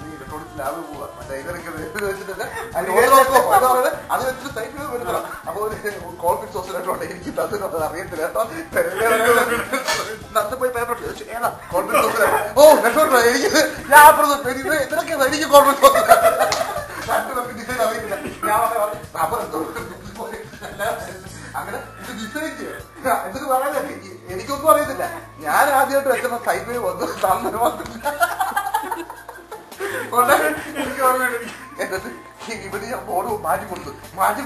Electronics lab പോവാ മറ്റേ ഇതൊക്കെ വെച്ചിട്ടല്ല അത് വെച്ചിട്ട് സൈക്കിൾ വരുത്തണം. അപ്പൊ കോൾപിറ്റ് സോസിലായിട്ടുണ്ട് എനിക്ക് അത് അറിയത്തില്ല കേട്ടോ. പോയി പേപ്പർ ഏതാ കോൾപിറ്റ് സോസില? ഓ രക്ഷപ്പെട്ട എനിക്ക് ഞാൻ അപ്പുറത്ത് ഇതിനൊക്കെ എനിക്ക് കോൾപിറ്റ് സോസ് ഡിസൈൻ അറിയത്തില്ല. ഞാൻ അങ്ങനെ ഇത് ഡിസൈൻ ചെയ്യും. എന്നിട്ട് പറയാൻ എനിക്കൊന്നും അറിയത്തില്ല. ഞാൻ ആദ്യമായിട്ട് വെച്ചപ്പോ സൈക്കിൾ വന്നു എനിക്ക് ഓർമ്മയുണ്ട്. എന്നിട്ട് ഇവിടെ ഞാൻ ബോർഡ് മാറ്റി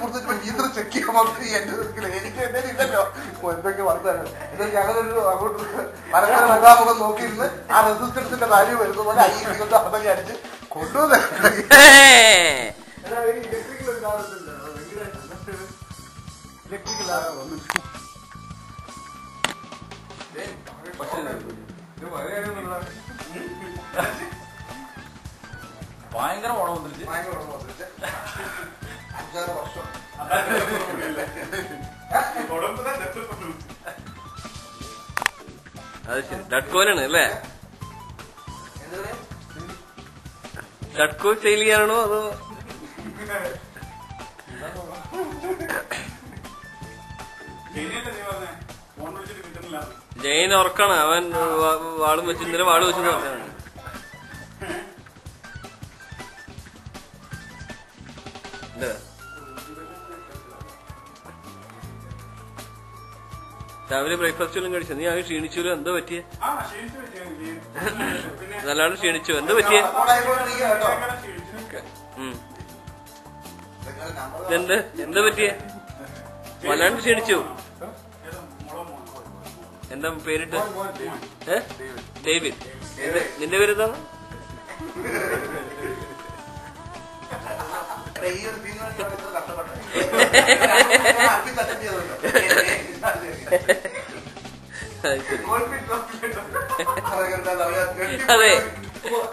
കൊടുത്തിട്ട് ഇത്ര ചെക്ക് ചെയ്യാൻ മാത്രം എന്റെ എനിക്ക് എന്തെങ്കിലും ഇല്ലല്ലോ എന്തൊക്കെ വളർത്താനാണ്. എന്നിട്ട് ഞങ്ങളൊരു അങ്ങോട്ട് പരസ്പരം മുഖാമുഖം നോക്കിയിരുന്ന് ആ റെസിസ്റ്റൻസിന്റെ വാല്യൂ വരുന്ന പോലെ അയ്യൊക്കെ അതൊക്കെ അടിച്ച് കൊണ്ടുവന്നേ. ഭയങ്കര ഓണം വന്നിട്ട് 5-6 വർഷം അത് ശരി. ഡട്കോയിലാണ് അല്ലേ? ഡട്കോ സെയിൽ ചെയ്യാനാണോ അതോ ജയിൻ ഉറക്കാണ്? അവൻ വാളും വെച്ച് ഇന്നലെ വാള് വെച്ചെന്ന് പറഞ്ഞാണ്. രാവിലെ ബ്രേക്ക്ഫാസ്റ്റ് എല്ലാം കഴിച്ചു. നീ ആകെ ക്ഷീണിച്ചല്ലോ, എന്താ പറ്റിയ? നല്ലോണം ക്ഷീണിച്ചു. എന്താ പറ്റിയ? എന്താ പറ്റിയ? വല്ലാണ്ട് ക്ഷീണിച്ചു. എന്താ പേരിട്ട്? ഡേവിഡ്. നിന്റെ പേരെന്താണ്? അതെ,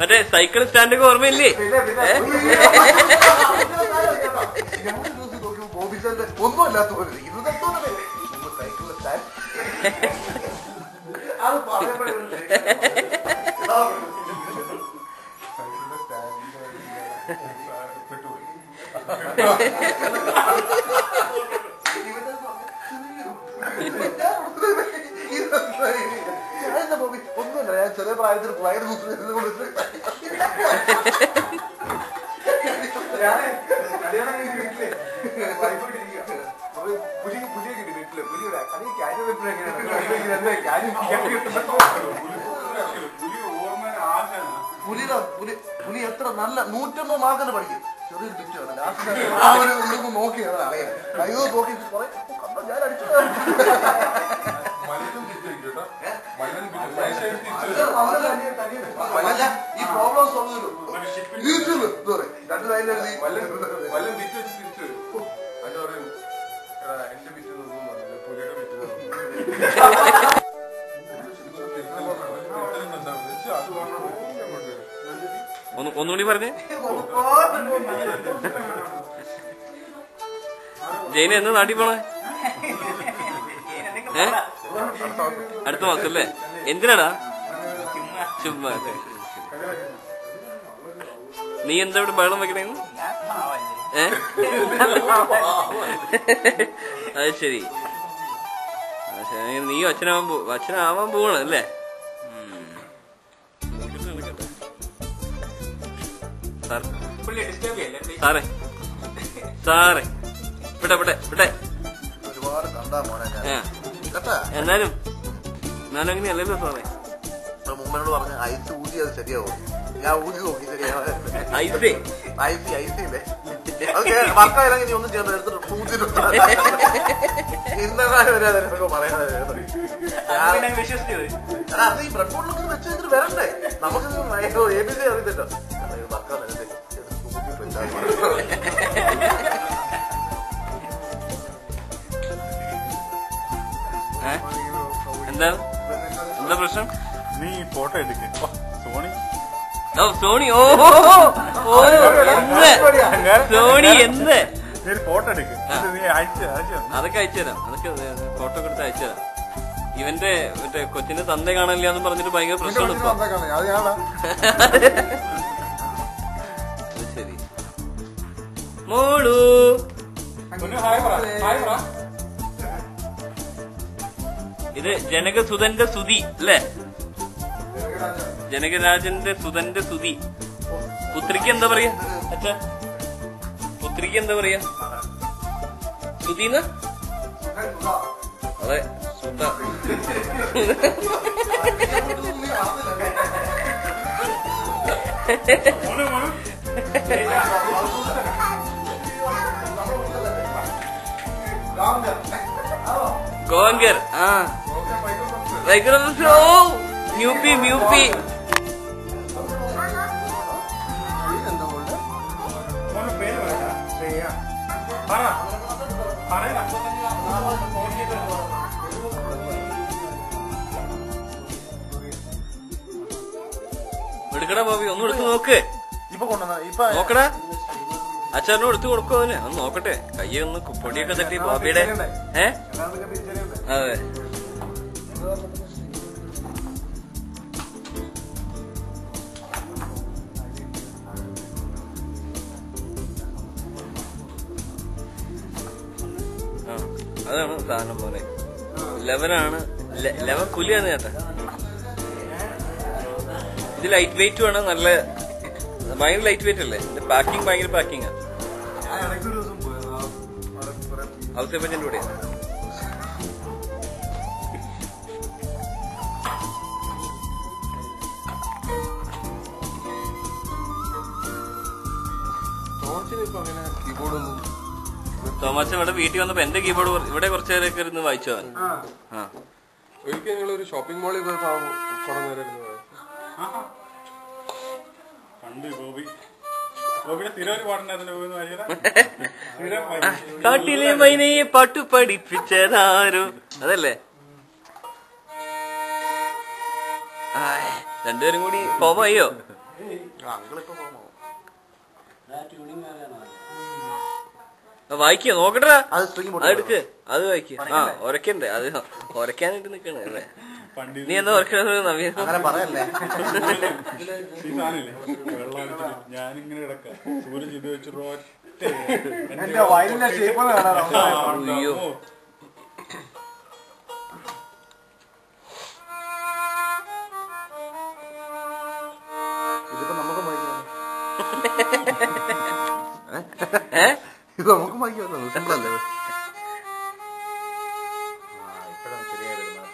മറ്റേ സൈക്കിൾ സ്റ്റാൻഡൊക്കെ ഓർമ്മയില്ലേ? ഒന്നും അല്ലാത്ത പോലെ സൈക്കിൾ സ്റ്റാൻഡ് അത് പറഞ്ഞപ്പോഴേ ഒന്നുമില്ല. ഞാൻ ചെറിയ പ്രായത്തിൽ വയറ് കൊടുത്ത് പുലി എത്ര നല്ല 150 മാർക്കിന് പഠിക്കും. ചെറിയൊരു പിക്ചർ ലാസ്റ്റ് ആ ഒരു നോക്കിയാണ് അറിയാം. കയ്യോ നോക്കി ഞാൻ അടിച്ചു. ഈ പ്രോബ്ലം സോൾവ് യൂട്യൂബ് രണ്ട് ലൈനിൽ എഴുതി വല്ലതും വിറ്റ് വെച്ച് തിരിച്ചു വരും. അതിന്റെ പറയും എന്റെ വിറ്റ് പുലിയുടെ വിറ്റ് ഒന്നുകൂടി പറഞ്ഞേ. ജയിന് എന്ന് നാട്ടിൽ പോണേ? അടുത്ത മാസം അല്ലേ? എന്തിനാടാ? ചുമ്മാ. നീ എന്താ ഇവിടെ ബഹളം വെക്കണേ? അത് ശരി. നീ അച്ഛനാവാൻ പോവാണ് അല്ലേ? സാറേ സാറേ ഇവിടെ ഒരുപാട് കണ്ടാ മോനെ. എന്നാലും ഞാനങ്ങനെയല്ലല്ലോ സാറേ. മുമ്പനോട് പറഞ്ഞ ഐസ് ഊതി അത് ശരിയാവും. ഞാൻ ഊതി നോക്കി ശരിയാവും. ഐസില്ലേ വർക്കായില്ലെങ്കിൽ നീ ഒന്നും ചെയ്യാൻ എടുത്തിട്ട് ഊതിട്ടുണ്ട്. ഇന്നലെ വരെ അതൊക്കെ പറയാതെ അത് ഈ ബ്രെഡ് ബോട്ടിലൊക്കെ വെച്ച് കഴിഞ്ഞിട്ട് വരണ്ടേ? നമുക്ക് ABC അറിയത്തില്ലോ. എന്താ പ്രശ്നം? നീ ഫോട്ടോ എടുക്ക സോണി. സോണി സോണി എന്ത് ഫോട്ടോ എടുക്ക. നീ അതൊക്കെ അയച്ചുതരാം. അതൊക്കെ ഫോട്ടോ എടുത്ത് അയച്ചുതരാം. ഇവന്റെ മറ്റേ കൊച്ചിന്റെ തന്ത കാണില്ല എന്ന് പറഞ്ഞിട്ട് ഭയങ്കര പ്രശ്നമാണ് ഇപ്പൊ. അത് ഞാനാ. ശരി മോളു ഇത് ജനകസുതന്റെ സുതി അല്ലേ? ജനകരാജന്റെ സുതന്റെ സുതി. പുത്രിക്ക് എന്താ പറയാ അച്ഛാ? പുത്രിക്ക് എന്താ പറയാ? സുതീന? അതെ സുത. ഗോവങ്കർ. ആ മ്യൂപ്പി മ്യൂപ്പി. എടുക്കടാ ബോബി, ഒന്നും എടുത്ത് നോക്ക്. നോക്കടാ, അച്ഛനോട് എടുത്ത് കൊടുക്കോ അവന്. ഒന്ന് നോക്കട്ടെ, കയ്യൊന്ന് പൊടിയൊക്കെ തട്ടി ബോബിയുടെ. അതെ അതാണ് സാധനം പോലെ. 11 പുലിയാണ് ചേട്ടാ. ഇത് ലൈറ്റ് വെയിറ്റ് ആണ്, നല്ല ഭയങ്കര ലൈറ്റ് വെയിറ്റ് അല്ലേ? പാക്കിങ് ഭയങ്കര പാക്കിങ്ങാ. ഔസേപ്പച്ചന്റെ കൂടെ തോമാച്ചൻ ഇവിടെ വീട്ടിൽ വന്നപ്പോ എന്റെ കീബോർഡ് ഇവിടെ കുറച്ചു നേരമൊക്കെ ഇരുന്ന് വായിച്ചു. അവൻ ഒരിക്കൽ ഞങ്ങളൊരു ഷോപ്പിംഗ് മാളിൽ പോയി കുറെ നേരം കാട്ടിലെ മൈനയെ പാട്ടു പഠിപ്പിച്ചതാരോ, അതല്ലേ? രണ്ടുപേരും കൂടി പോമോ? വായിക്കുക നോക്കട്ടാ, അതെടുക്ക്, അത് വായിക്കുക. ആ ഒരക്കണ്ടേ, അത് ഒരക്കാനായിട്ട് നിക്കണേ അല്ലേ? നീ എന്താ ഒരക്കണത്? ഞാനിങ്ങനെ കിടക്കാം, സൂര്യൻ ഇത് വെച്ചിട്ട് അയ്യോ ഇതിപ്പോ നമുക്ക് ഇത് നമുക്ക് വായിക്കാമല്ലോ, സിമ്പിളല്ലേ? ഇപ്പഴാണ് ശരിയായിരുന്നു.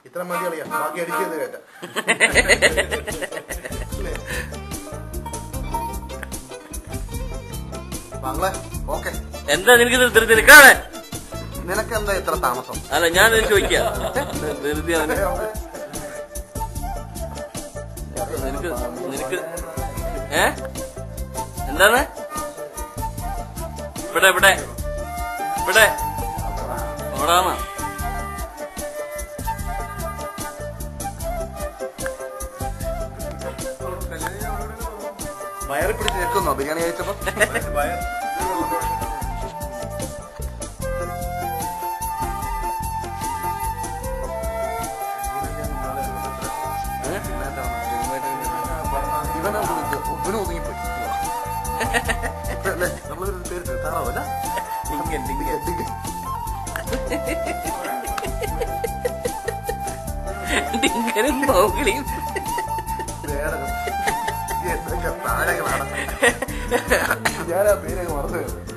ഇത്ര മതി അറിയാം, ബാക്കി അടിച്ചത് കേട്ടാ. എന്താ നിനക്ക് നിൽക്കാതെ? നിനക്ക് എന്താ ഇത്ര താമസം? അല്ല ഞാൻ ചോദിക്കാം, നിനക്ക് നിനക്ക് എന്താണ് ഇവിടെ ഇവിടെ ഇവിടെ ഓടാമ? വയറി പിടിച്ച് നിൽക്കുന്നോ ബിരിയാണി കഴിച്ചപ്പോ? ഇവന് ഒതുങ്ങിപ്പോയി. നമ്മളൊരു പേര് കാണാവല്ല, ഡിങ്കനും മൗഗ്ലിയും ഞാനാ പേരൊക്കെ മറന്നു.